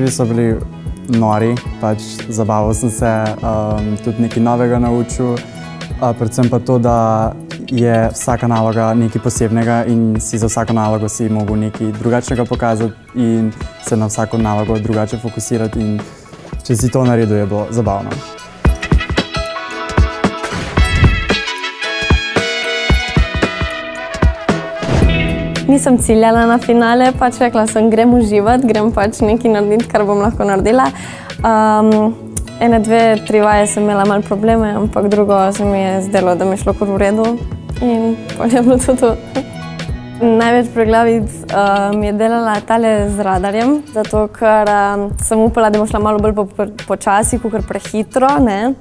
izzivi so bili nori, pač zabaval sem se, tudi nekaj novega naučil, predvsem pa to, da je vsaka naloga nekaj posebnega in si za vsako nalogo si mogel nekaj drugačnega pokazati in se na vsako nalogo drugače fokusirati in če si to naredil, je bilo zabavno. Nisem ciljala na finale, pač rekla sem, grem uživati, grem pač nekaj narediti, kar bom lahko naredila. Ene, dve, tri vaje sem imela malo probleme, ampak drugo se mi je zdelo, da mi je šlo kar v redu in potem je bilo to. Največ preglavic mi je delala tale z radarjem, zato ker sem upala, da bom šla malo bolj počasi, kakor prehitro, ne.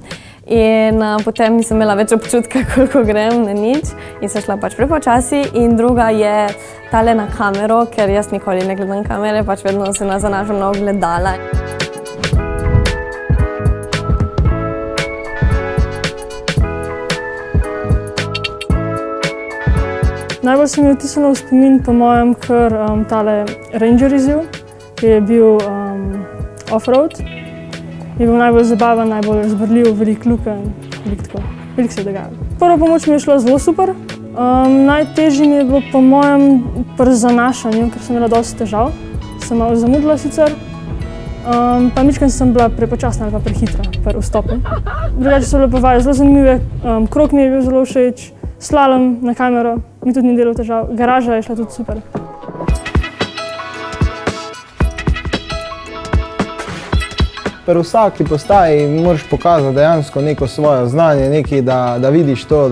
In potem nisem imela več občutka, koliko grem na nič in sem šla pač prepočasi. In druga je tale na kamero, ker jaz nikoli ne gledam kamere, pač vedno se zanašam na ogledala. Najbolj se mi je vtisnilo v spomin po mojem kar tale Ranger izziv, ki je bil off-road. Je bil najbolj zabaven, najbolj razbrljiv, veliko lukenj, veliko se je dogajalo. Prva pomoč mi je šla zelo super. Najtežje mi je bilo po mojem pri zanašanju, ker sem imela dosti težav. Sem malo zamudila sicer, pa mičkeno sem bila prepočasna ali pa prehitra pri vstopu. Drugače so bile pa vaje zelo zanimive, krog mi je bil zelo všeč, slalom na kamero mi tudi ni delal težav, garaža je šla tudi super. Pri vsaki postaji moraš pokazati dejansko neko svoje znanje, nekaj, da vidiš to,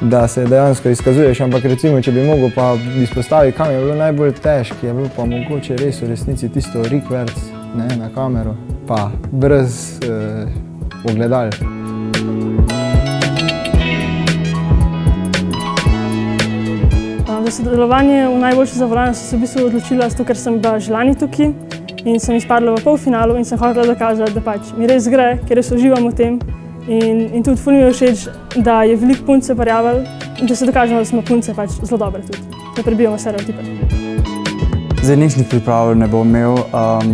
da se dejansko izkazuješ, ampak recimo, če bi mogel pa izpostaviti, kam je bilo najbolj težko, je bilo pa mogoče res v resnici tisto rikverc na kamero, pa brez ogledal. Za sodelovanje v najboljši za volan sem se v bistvu odločila, zato ker sem bila že lani tukaj in sem izpadla v polfinalu in sem hotela dokazati, da pač mi res gre, ker res uživam v tem. In tudi ful mi je všeč, da je veliko punc se prijavilo in da se dokažemo, da smo punce pač zelo dobre tudi, da prebijamo stereotipe. Zdaj ničnih priprav ne bom imel,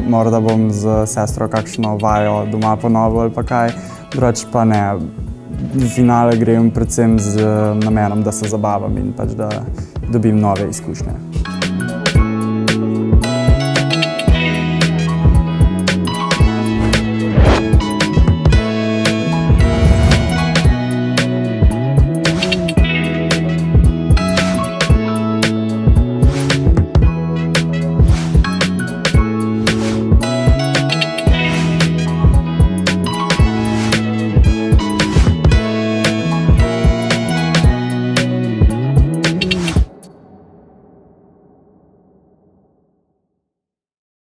morda bom z sestro kakšno vajo doma ponovil ali pa kaj, drugače pa ne. V finale grem predvsem z namenom, da se zabavam in pač da dobim nove izkušnje.